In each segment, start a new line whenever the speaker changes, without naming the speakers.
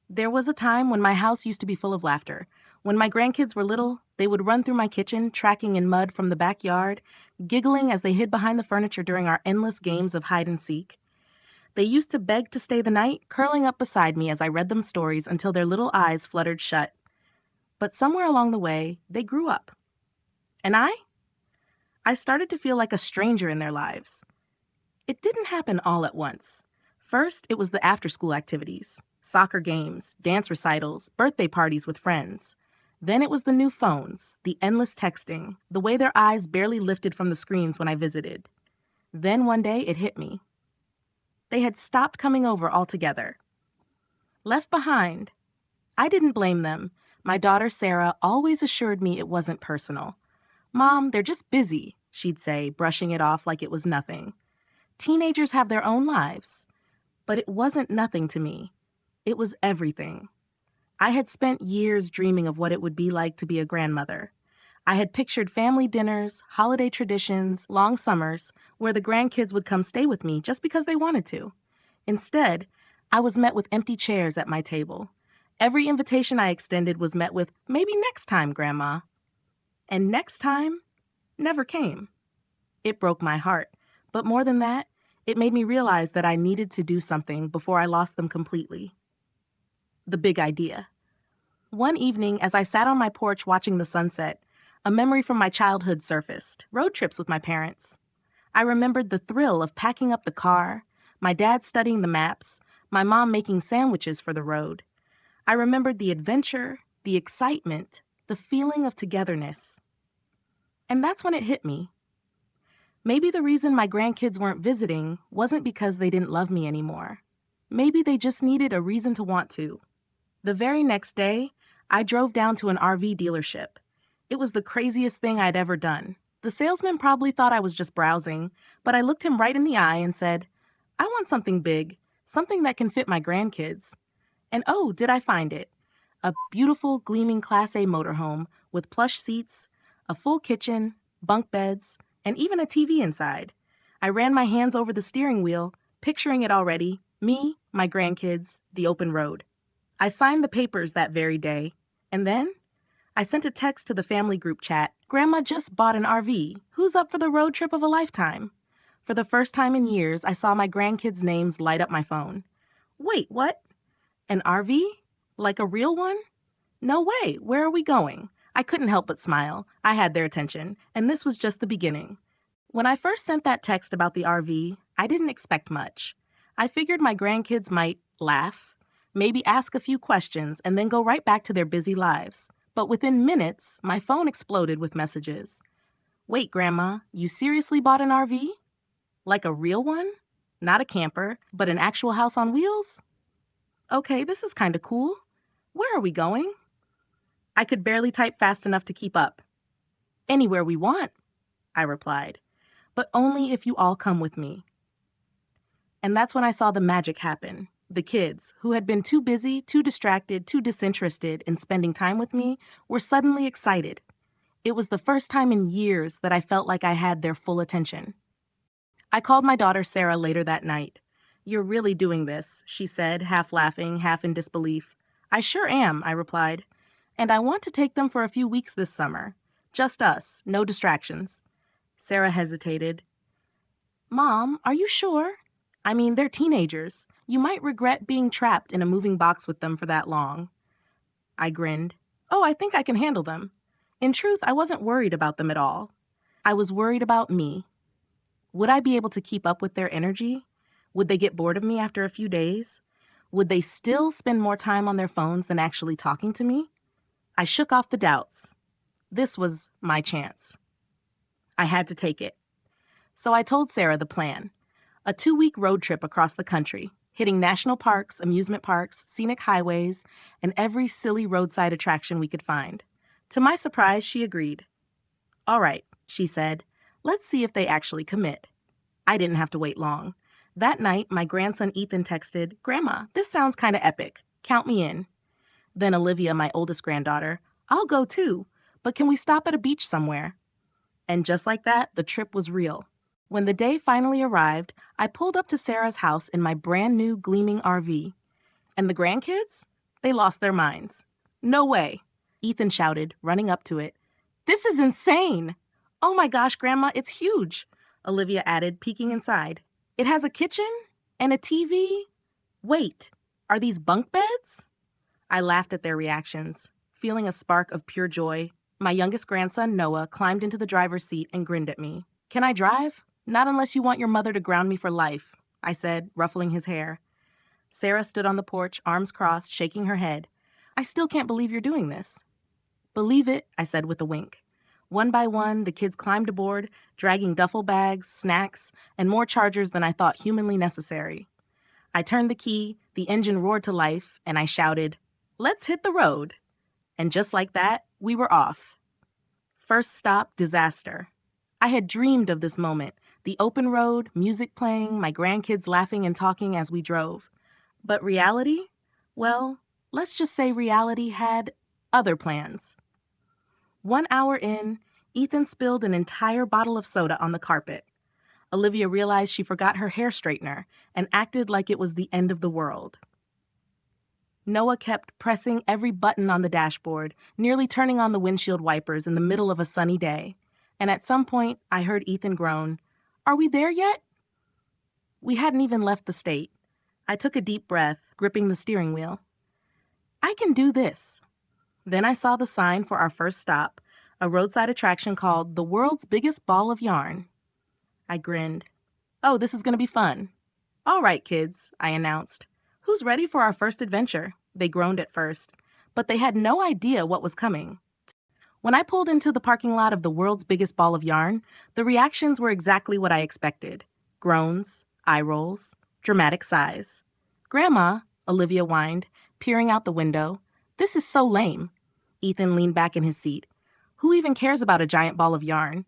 There was a time when my house used to be full of laughter. When my grandkids were little, they would run through my kitchen, tracking in mud from the backyard, giggling as they hid behind the furniture during our endless games of hide and seek. They used to beg to stay the night, curling up beside me as I read them stories until their little eyes fluttered shut. But somewhere along the way, they grew up. And I started to feel like a stranger in their lives. It didn't happen all at once. First, it was the after-school activities, soccer games, dance recitals, birthday parties with friends. Then it was the new phones, the endless texting, the way their eyes barely lifted from the screens when I visited. Then one day it hit me. They had stopped coming over altogether. Left behind. I didn't blame them. My daughter Sarah always assured me it wasn't personal. "Mom, they're just busy," she'd say, brushing it off like it was nothing. Teenagers have their own lives. But it wasn't nothing to me. It was everything. I had spent years dreaming of what it would be like to be a grandmother. I had pictured family dinners, holiday traditions, long summers, where the grandkids would come stay with me just because they wanted to. Instead, I was met with empty chairs at my table. Every invitation I extended was met with, "Maybe next time, Grandma." And next time never came. It broke my heart. But more than that, it made me realize that I needed to do something before I lost them completely. The big idea. One evening, as I sat on my porch watching the sunset, a memory from my childhood surfaced: road trips with my parents. I remembered the thrill of packing up the car, my dad studying the maps, my mom making sandwiches for the road. I remembered the adventure, the excitement, the feeling of togetherness. And that's when it hit me. Maybe the reason my grandkids weren't visiting wasn't because they didn't love me anymore. Maybe they just needed a reason to want to. The very next day, I drove down to an RV dealership. It was the craziest thing I'd ever done. The salesman probably thought I was just browsing, but I looked him right in the eye and said, "I want something big, something that can fit my grandkids." And oh, did I find it? A beautiful, gleaming Class A motorhome with plush seats, a full kitchen, bunk beds, and even a TV inside. I ran my hands over the steering wheel, picturing it already: me, my grandkids, the open road. I signed the papers that very day, and then I sent a text to the family group chat: "Grandma just bought an RV. Who's up for the road trip of a lifetime?" For the first time in years, I saw my grandkids' names light up my phone. Wait, what? An RV? Like a real one? No way. Where are we going? I couldn't help but smile. I had their attention, and this was just the beginning. When I first sent that text about the RV, I didn't expect much. I figured my grandkids might laugh, maybe ask a few questions, and then go right back to their busy lives. But within minutes, my phone exploded with messages. "Wait, Grandma, you seriously bought an RV? Like a real one? Not a camper, but an actual house on wheels? Okay, this is kind of cool. Where are we going?" I could barely type fast enough to keep up. "Anywhere we want," I replied, "but only if you all come with me." And that's when I saw the magic happen. The kids, who had been too busy, too distracted, too disinterested in spending time with me, were suddenly excited. It was the first time in years that I felt like I had their full attention. I called my daughter Sarah later that night. "You're really doing this," she said, half laughing, half in disbelief. "I sure am," I replied. "And I want to take them for a few weeks this summer. Just us, no distractions." Sarah hesitated. "Mom, are you sure? I mean, they're teenagers. You might regret being trapped in a moving box with them for that long." I grinned. "Oh, I think I can handle them." In truth, I wasn't worried about them at all. I was worried about me. Would I be able to keep up with their energy? Would they get bored of me after a few days? Would they still spend more time on their phones than actually talking to me? I shook off the doubts. This was my chance. I had to take it. So I told Sarah the plan: a 2-week road trip across the country, hitting national parks, amusement parks, scenic highways, and every silly roadside attraction we could find. To my surprise, she agreed. "All right," she said, "let's see if they actually commit." I didn't have to wait long. That night, my grandson Ethan texted, "Grandma, this sounds kind of epic. Count me in." Then Olivia, my oldest granddaughter, "I'll go too, but can we stop at a beach somewhere?" And just like that, the trip was real. When the day finally arrived, I pulled up to Sarah's house in my brand new gleaming RV. And the grandkids? They lost their minds. No way, Ethan shouted, running up to it. This is insane! Oh my gosh, Grandma, it's huge, Olivia added, peeking inside. It has a kitchen and a TV. Wait, are these bunk beds? I laughed at their reactions, feeling a spark of pure joy. My youngest grandson, Noah, climbed into the driver's seat and grinned at me. Can I drive? Not unless you want your mother to ground me for life, I said, ruffling his hair. Sarah stood on the porch, arms crossed, shaking her head. I still can't believe you're doing this. Believe it, I said with a wink. One by one, the kids climbed aboard, dragging duffel bags, snacks, and more chargers than I thought humanly necessary. I turned the key, the engine roared to life, and I shouted, "Let's hit the road." And just like that, we were off. First stop, disaster. I had dreamed of this moment, the open road, music playing, my grandkids laughing and talking as we drove. But reality? Well, let's just say reality had other plans. 1 hour in, Ethan spilled an entire bottle of soda on the carpet. Olivia realized she forgot her hair straightener and acted like it was the end of the world. Noah kept pressing every button on the dashboard, nearly turning on the windshield wipers in the middle of a sunny day. And at some point, I heard Ethan groan, "Are we there yet?" We hadn't even left the state. I took a deep breath, gripping the steering wheel. I can do this. Then I saw the sign for our first stop, a roadside attraction called The World's Biggest Ball of Yarn. I grinned. Oh, this is going to be fun. All right, kids, I announced. Who's ready for our first adventure? They groaned at first, but they had no idea what was coming. When I pulled into the parking lot of The World's Biggest Ball of Yarn, the reactions were exactly what I expected. Groans, eye rolls, dramatic sighs. Grandma, Olivia whined, peering out the window. This is so lame. Ethan leaned back in his seat. Who even cares about a giant ball of yarn?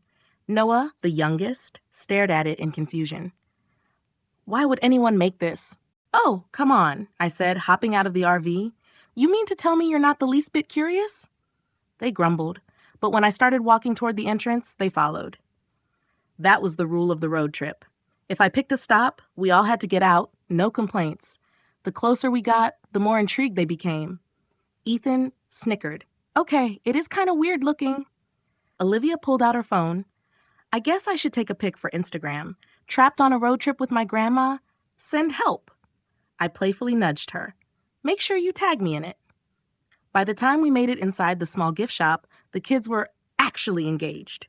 Noah, the youngest, stared at it in confusion. Why would anyone make this? Oh, come on, I said, hopping out of the RV. You mean to tell me you're not the least bit curious? They grumbled, but when I started walking toward the entrance, they followed. That was the rule of the road trip. If I picked a stop, we all had to get out, no complaints. The closer we got, the more intrigued they became. Ethan snickered. Okay, it is kind of weird looking. Olivia pulled out her phone. I guess I should take a pic for Instagram. Trapped on a road trip with my grandma? Send help. I playfully nudged her. Make sure you tag me in it. By the time we made it inside the small gift shop, the kids were actually engaged.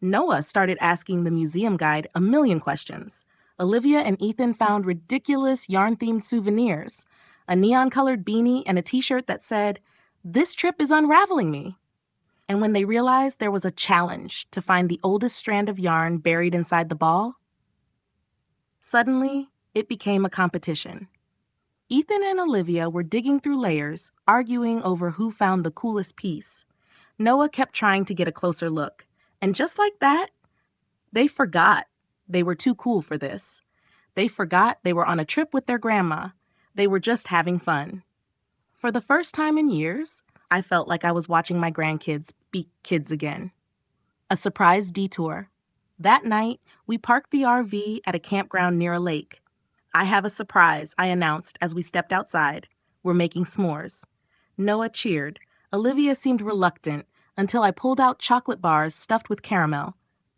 Noah started asking the museum guide a million questions. Olivia and Ethan found ridiculous yarn-themed souvenirs, a neon-colored beanie and a t-shirt that said, "This trip is unraveling me." And when they realized there was a challenge to find the oldest strand of yarn buried inside the ball, suddenly it became a competition. Ethan and Olivia were digging through layers, arguing over who found the coolest piece. Noah kept trying to get a closer look, and just like that, they forgot they were too cool for this. They forgot they were on a trip with their grandma. They were just having fun. For the first time in years, I felt like I was watching my grandkids be kids again. A surprise detour. That night, we parked the RV at a campground near a lake. I have a surprise, I announced as we stepped outside. We're making s'mores. Noah cheered. Olivia seemed reluctant until I pulled out chocolate bars stuffed with caramel.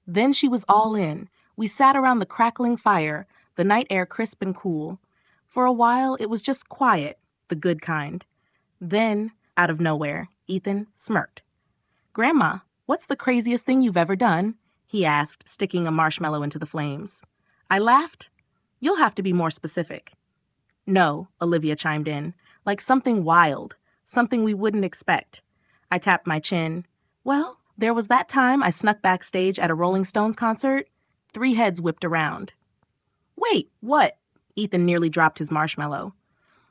Then she was all in. We sat around the crackling fire, the night air crisp and cool. For a while, it was just quiet, the good kind. Then, out of nowhere, Ethan smirked. Grandma, what's the craziest thing you've ever done? He asked, sticking a marshmallow into the flames. I laughed. You'll have to be more specific. No, Olivia chimed in, like something wild, something we wouldn't expect. I tapped my chin. Well, there was that time I snuck backstage at a Rolling Stones concert. 3 heads whipped around. Wait, what? Ethan nearly dropped his marshmallow.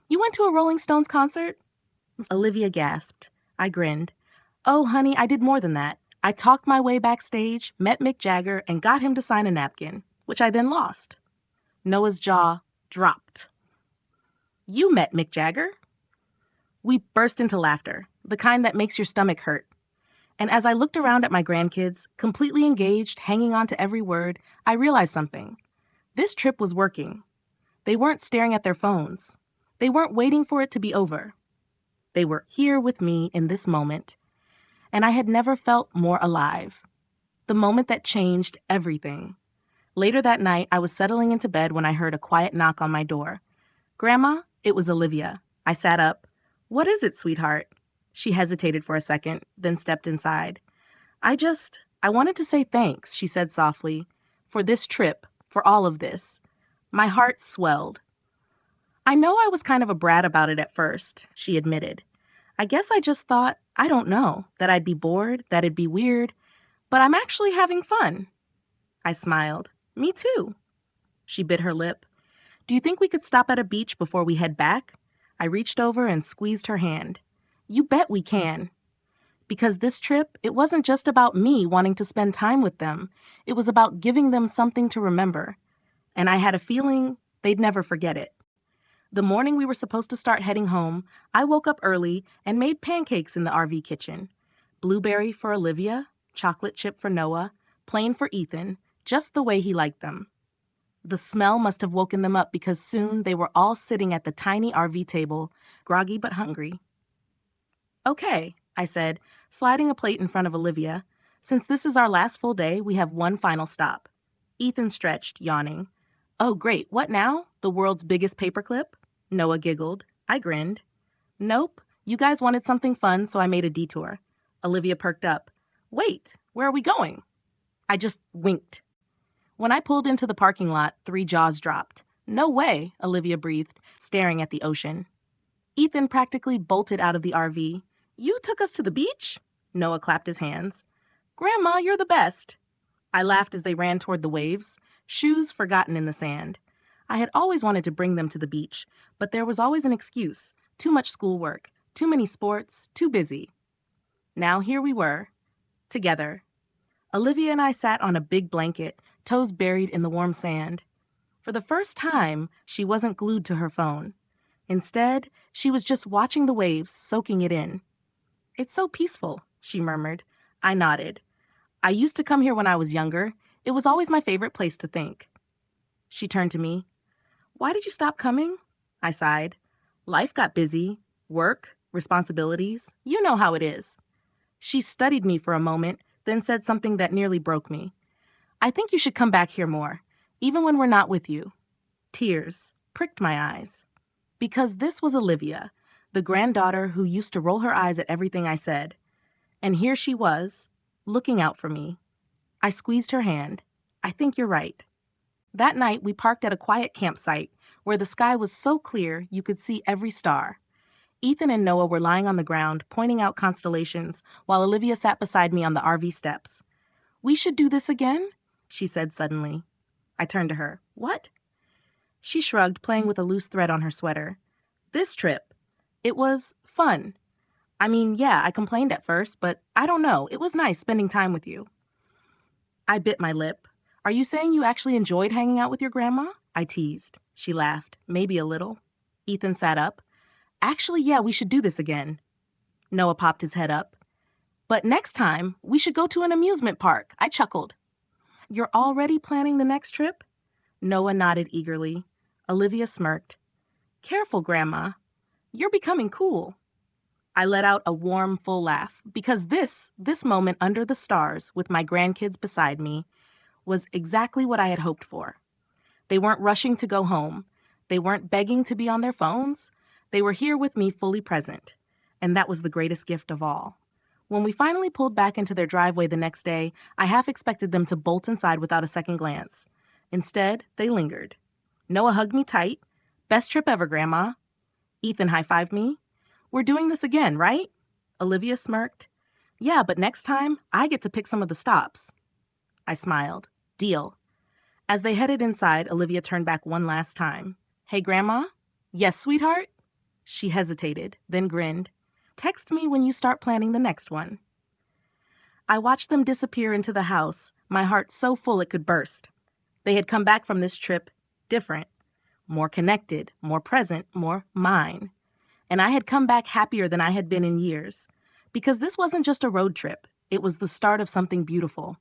You went to a Rolling Stones concert? Olivia gasped. I grinned. Oh, honey, I did more than that. I talked my way backstage, met Mick Jagger, and got him to sign a napkin, which I then lost. Noah's jaw dropped. You met Mick Jagger? We burst into laughter, the kind that makes your stomach hurt. And as I looked around at my grandkids, completely engaged, hanging on to every word, I realized something. This trip was working. They weren't staring at their phones. They weren't waiting for it to be over. They were here with me in this moment, and I had never felt more alive. The moment that changed everything. Later that night, I was settling into bed when I heard a quiet knock on my door. Grandma, it was Olivia. I sat up. What is it, sweetheart? She hesitated for a second, then stepped inside. I wanted to say thanks, she said softly, for this trip, for all of this. My heart swelled. I know I was kind of a brat about it at first, she admitted. I guess I just thought, I don't know, that I'd be bored, that it'd be weird, but I'm actually having fun. I smiled. Me too. She bit her lip. Do you think we could stop at a beach before we head back? I reached over and squeezed her hand. You bet we can. Because this trip, it wasn't just about me wanting to spend time with them. It was about giving them something to remember. And I had a feeling they'd never forget it. The morning we were supposed to start heading home, I woke up early and made pancakes in the RV kitchen. Blueberry for Olivia, chocolate chip for Noah, plain for Ethan, just the way he liked them. The smell must have woken them up because soon they were all sitting at the tiny RV table, groggy but hungry. Okay, I said, sliding a plate in front of Olivia. Since this is our last full day, we have one final stop. Ethan stretched, yawning. Oh, great, what now? The world's biggest paperclip? Noah giggled. I grinned. Nope, you guys wanted something fun, so I made a detour. Olivia perked up. Wait, where are we going? I just winked. When I pulled into the parking lot, 3 jaws dropped. No way, Olivia breathed, staring at the ocean. Ethan practically bolted out of the RV. You took us to the beach? Noah clapped his hands. Grandma, you're the best. I laughed as they ran toward the waves, shoes forgotten in the sand. I had always wanted to bring them to the beach, but there was always an excuse. Too much schoolwork, too many sports, too busy. Now here we were, together. Olivia and I sat on a big blanket, toes buried in the warm sand. For the first time, she wasn't glued to her phone. Instead, she was just watching the waves, soaking it in. It's so peaceful, she murmured. I nodded. I used to come here when I was younger. It was always my favorite place to think. She turned to me. Why did you stop coming? I sighed. Life got busy. Work, responsibilities. You know how it is. She studied me for a moment, then said something that nearly broke me. I think you should come back here more, even when we're not with you. Tears pricked my eyes. Because this was Olivia, the granddaughter who used to roll her eyes at everything I said. And here she was, looking out for me. I squeezed her hand. I think you're right. That night, we parked at a quiet campsite where the sky was so clear you could see every star. Ethan and Noah were lying on the ground, pointing out constellations, while Olivia sat beside me on the RV steps. We should do this again, she said suddenly. I turned to her. What? She shrugged, playing with a loose thread on her sweater. This trip. It was fun. I mean, yeah, I complained at first, but I don't know. It was nice spending time with you. I bit my lip. Are you saying you actually enjoyed hanging out with your grandma? I teased. She laughed, maybe a little. Ethan sat up. Actually, yeah, we should do this again. Noah popped his head up. But next time, we should go to an amusement park. I chuckled. You're already planning the next trip? Noah nodded eagerly. Olivia smirked. Careful, Grandma. You're becoming cool. I let out a warm, full laugh, because this moment under the stars with my grandkids beside me was exactly what I had hoped for. They weren't rushing to go home. They weren't begging to be on their phones. They were here with me fully present, and that was the greatest gift of all. When we finally pulled back into their driveway the next day, I half expected them to bolt inside without a second glance. Instead, they lingered. Noah hugged me tight. Best trip ever, Grandma. Ethan high-fived me. We're doing this again, right? Olivia smirked. Yeah, but next time, I get to pick some of the stops. I smiled. Deal. As they headed inside, Olivia turned back one last time. Hey, Grandma? Yes, sweetheart? She hesitated, then grinned. Text me when you start planning the next one. I watched them disappear into the house, my heart so full it could burst. They had come back from this trip different, more connected, more present, more mine. And I had come back happier than I had been in years, because this wasn't just a road trip. It was the start of something beautiful.